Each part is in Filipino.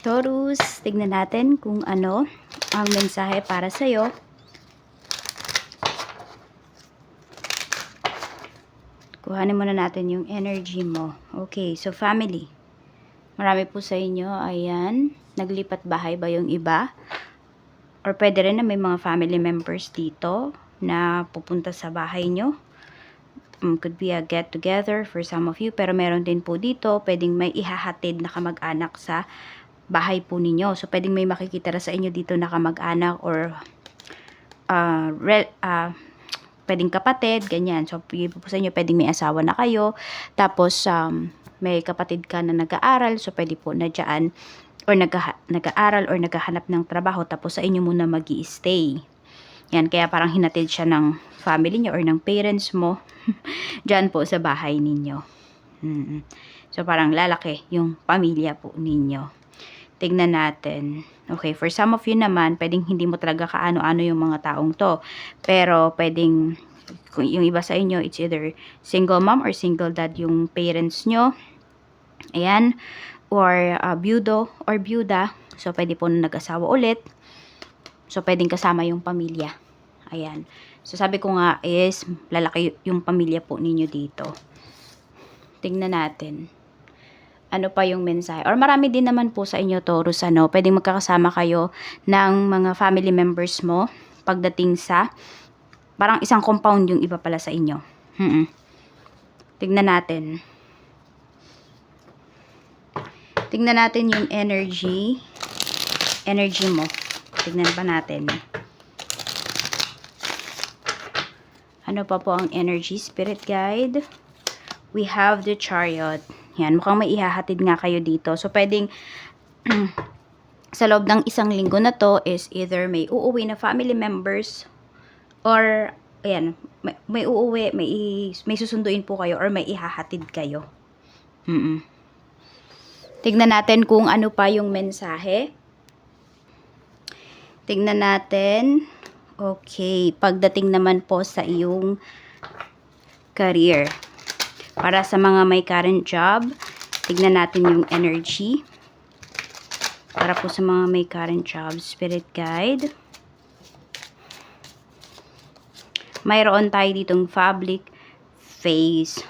Taurus, tignan natin kung ano ang mensahe para sa'yo. Kuhanin muna natin yung energy mo. Okay, so family. Marami po sa inyo, ayan, naglipat bahay ba yung iba? Or pwede rin na may mga family members dito na pupunta sa bahay nyo. Could be a get together for some of you, pero meron din po dito, pwedeng may ihahatid na kamag-anak sa bahay po ninyo. So, pwedeng may makikita sa inyo dito na kamag-anak or pwedeng kapatid, ganyan. So, po sa inyo, pwedeng may asawa na kayo. Tapos, may kapatid ka na nag-aaral. So, pwede po na dyan or nag-aaral or naghahanap ng trabaho. Tapos, sa inyo muna mag-i-stay. Yan, kaya parang hinatid siya ng family niyo or ng parents mo dyan po sa bahay ninyo. So, parang lalaki yung pamilya po ninyo. Tignan natin. Okay, for some of you naman, pwedeng hindi mo talaga kaano-ano yung mga taong to. Pero, pwedeng, kung yung iba sa inyo, it's either single mom or single dad yung parents nyo. Ayan. Or, byudo or byuda. So, pwede po na nag-asawa ulit. So, pwedeng kasama yung pamilya. Ayan. So, sabi ko nga is, lalaki yung pamilya po ninyo dito. Tingnan natin. Ano pa yung mensahe? Or marami din naman po sa inyo, Taurus, pwedeng magkakasama kayo ng mga family members mo pagdating sa, parang isang compound yung iba pala sa inyo. Tingnan natin. Tingnan natin yung energy mo. Tignan pa natin. Ano pa po ang energy, spirit guide? We have the Chariot. Yan, mukhang may ihahatid nga kayo dito. So, pwedeng sa loob ng isang linggo na to is either may uuwi na family members or, ayan, may uuwi, may susunduin po kayo or may ihahatid kayo. Tignan natin kung ano pa yung mensahe. Tignan natin. Okay, pagdating naman po sa iyong career. Para sa mga may current job, tignan natin yung energy. Para po sa mga may current job, spirit guide. Mayroon tayo ditong public face.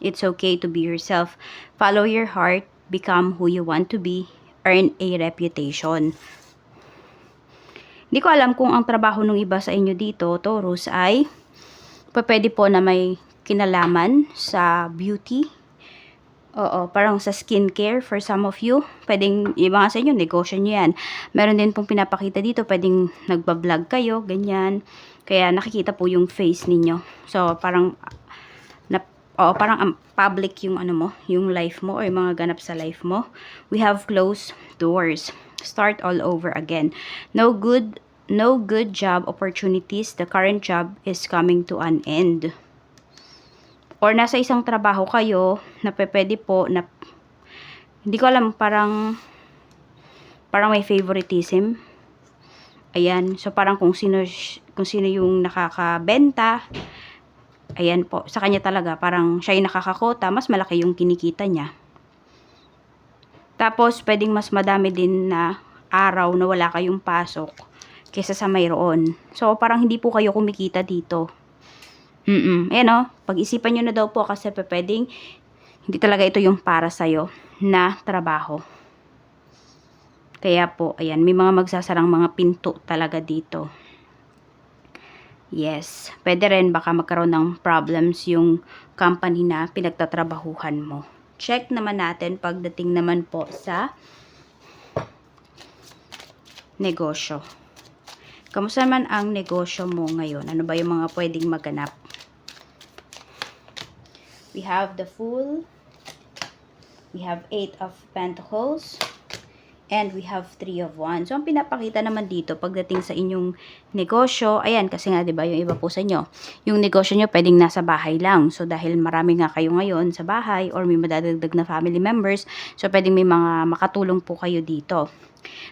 It's okay to be yourself. Follow your heart. Become who you want to be. Earn a reputation. Hindi ko alam kung ang trabaho ng iba sa inyo dito, Taurus, ay pwede po na may kinalaman sa beauty. Oo, parang sa skincare for some of you. Pwedeng, iba nga sa inyo, negosyo nyo yan. Meron din pong pinapakita dito, pwedeng nagbablog kayo, ganyan. Kaya nakikita po yung face ninyo. So, parang, parang public yung ano mo, yung life mo, or yung mga ganap sa life mo. We have closed doors. Start all over again. No good job opportunities. The current job is coming to an end. Or nasa isang trabaho kayo na pwede po na hindi ko alam, parang may favoritism. Ayan, so parang kung sino yung nakakabenta, ayan po, sa kanya talaga parang siya yung nakakakota, mas malaki yung kinikita niya. Tapos pwedeng mas madami din na araw na wala kayong pasok kaysa sa mayroon. So parang hindi po kayo kumikita dito. Ayan o, pag-isipan nyo na daw po kasi pwedeng hindi talaga ito yung para sa'yo na trabaho. Kaya po, ayan, may mga magsasarang mga pinto talaga dito. Yes, pwede rin baka magkaroon ng problems yung company na pinagtatrabahuhan mo. Check naman natin pagdating naman po sa negosyo. Kamusta naman ang negosyo mo ngayon? Ano ba yung mga pwedeng maganap? We have the Fool. We have 8 of Pentacles. And we have 3 of Wands. So, ang pinapakita naman dito, pagdating sa inyong negosyo, ayan, kasi nga, diba, yung iba po sa inyo, yung negosyo nyo pwedeng nasa bahay lang. So, dahil marami nga kayo ngayon sa bahay, or may madadagdag na family members, so, pwedeng may mga makatulong po kayo dito.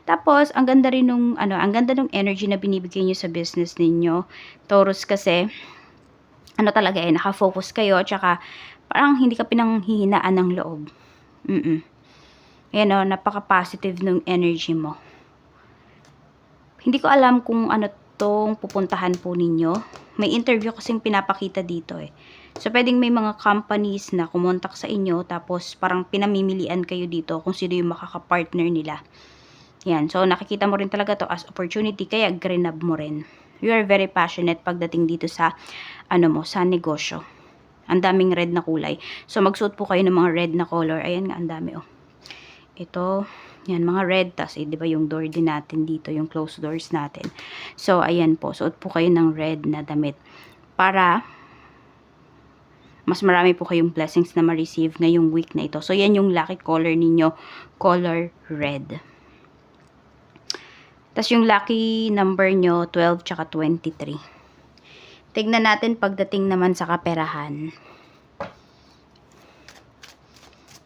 Tapos, ang ganda rin ang ganda ng energy na binibigay nyo sa business ninyo, Taurus, kasi, talaga nakafocus kayo, tsaka, parang hindi ka pinanghihinaan ng loob. Ayan o, napaka-positive ng energy mo. Hindi ko alam kung ano tong pupuntahan po ninyo. May interview kasing pinapakita dito eh. So, pwedeng may mga companies na kumontak sa inyo, tapos parang pinamimilian kayo dito kung sino yung makaka-partner nila. Yan. So, nakikita mo rin talaga to as opportunity, kaya grinab mo rin. You are very passionate pagdating dito sa, sa negosyo. Ang daming red na kulay. So, magsuot po kayo ng mga red na color. Ayan nga, ang dami oh. Ito, yan, mga red. Tas, di ba yung door din natin dito, yung closed doors natin. So, ayan po. Suot po kayo ng red na damit. Para, mas marami po kayong blessings na ma-receive ngayong week na ito. So, yan yung lucky color ninyo, color red. Tas, yung lucky number nyo, 12 tsaka 23. Tignan natin pagdating naman sa kaperahan.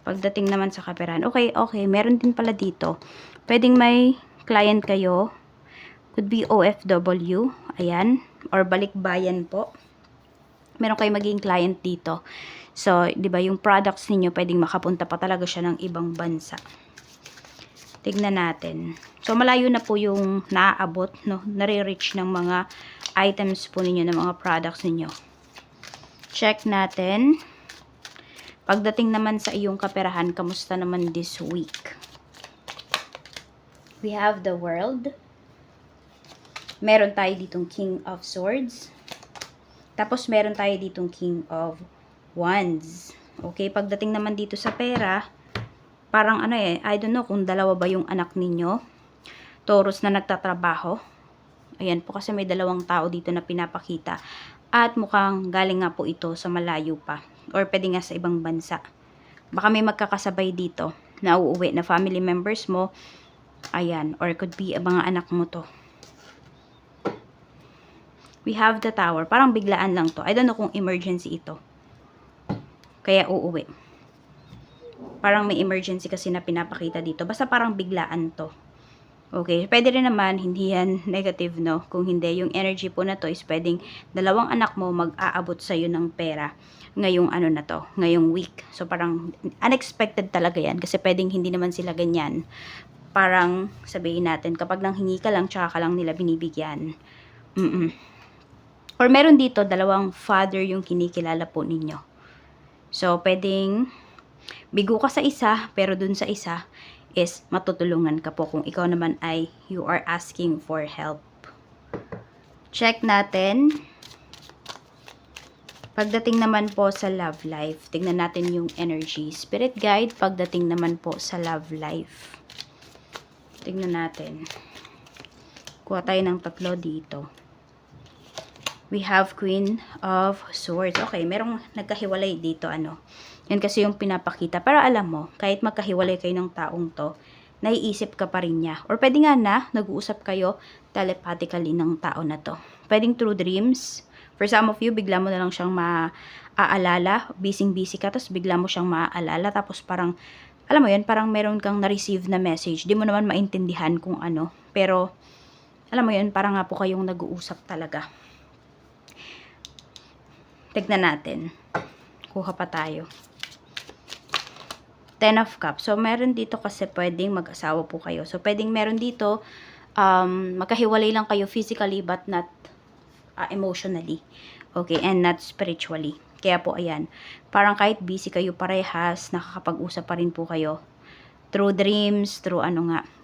Pagdating naman sa kaperahan. Okay. Meron din pala dito. Pwedeng may client kayo. Could be OFW. Ayan. Or balikbayan po. Meron kayo maging client dito. So, di ba yung products ninyo, pwedeng makapunta pa talaga siya ng ibang bansa. Tignan natin. So, malayo na po yung naaabot, no? Nare-reach ng mga items po ninyo, ng mga products ninyo. Check natin. Pagdating naman sa iyong kaperahan, kamusta naman this week? We have the World. Meron tayo ditong King of Swords. Tapos, meron tayo ditong King of Wands. Okay, pagdating naman dito sa pera, parang I don't know kung dalawa ba yung anak ninyo. Taurus na nagtatrabaho. Ayan po, kasi may dalawang tao dito na pinapakita. At mukhang galing nga po ito sa malayo pa. Or pwede nga sa ibang bansa. Baka may magkakasabay dito na uuwi na family members mo. Ayan. Or could be mga anak mo to. We have the Tower. Parang biglaan lang to. I don't know kung emergency ito. Kaya uuwi. Parang may emergency kasi na pinapakita dito. Basta parang biglaan to. Okay, pwede rin naman, hindi yan negative, no? Kung hindi, yung energy po na to is pwedeng dalawang anak mo mag-aabot sa'yo ng pera ngayong na to, ngayong week. So, parang unexpected talaga yan kasi pwedeng hindi naman sila ganyan. Parang sabihin natin, kapag nanghingi ka lang, tsaka ka lang nila binibigyan. Or meron dito, dalawang father yung kinikilala po ninyo. So, pwedeng bigo ka sa isa, pero dun sa isa is matutulungan ka po kung ikaw naman ay you are asking for help. Check natin. Pagdating naman po sa love life, tingnan natin yung energy. Spirit guide, pagdating naman po sa love life. Tingnan natin. Kuha tayo ng tatlo dito. We have Queen of Swords. Okay, merong nagkahiwalay dito, Yan kasi yung pinapakita. Pero alam mo, kahit magkahiwalay kayo ng taong to, naiisip ka pa rin niya. Or pwede nga na, nag-uusap kayo telepathically ng tao na to. Pwedeng through dreams. For some of you, bigla mo na lang siyang maaalala. Busy-busy ka, tapos bigla mo siyang maaalala. Tapos parang, alam mo yun, parang meron kang na-receive na message. Di mo naman maintindihan kung ano. Pero, alam mo yun, parang nga po kayong nag-uusap talaga. Tignan natin. Kuha pa tayo. 10 of Cups. So, meron dito kasi pwedeng mag-asawa po kayo. So, pwedeng meron dito, magkahiwalay lang kayo physically but not emotionally. Okay, and not spiritually. Kaya po, ayan. Parang kahit busy kayo parehas, nakakapag-usap pa rin po kayo. Through dreams, through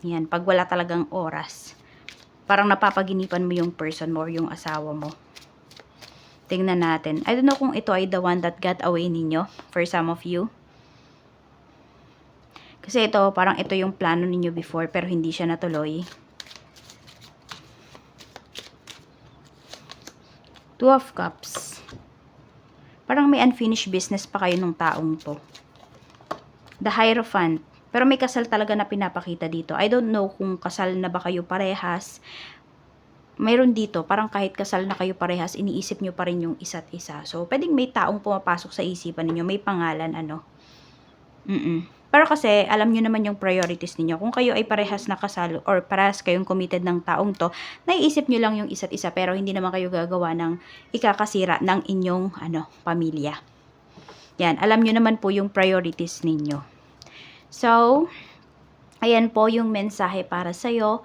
yan. Pag wala talagang oras. Parang napapaginipan mo yung person mo or yung asawa mo. Tingnan natin. I don't know kung ito ay the one that got away ninyo for some of you. Kasi ito, parang ito yung plano ninyo before pero hindi siya natuloy. 2 of Cups. Parang may unfinished business pa kayo nung taong to. The Hierophant. Pero may kasal talaga na pinapakita dito. I don't know kung kasal na ba kayo parehas. Mayroon dito, parang kahit kasal na kayo parehas, iniisip nyo pa rin yung isa't isa. So, pwedeng may taong pumapasok sa isipan ninyo. May pangalan, Pero kasi, alam nyo naman yung priorities ninyo. Kung kayo ay parehas na kasal or parehas kayong committed ng taong to, naiisip nyo lang yung isa't isa pero hindi naman kayo gagawa ng ikakasira ng inyong pamilya. Yan, alam nyo naman po yung priorities ninyo. So, Ayan po yung mensahe para sa'yo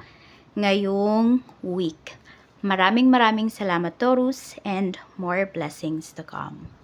ngayong week. Maraming salamat, Taurus, and more blessings to come.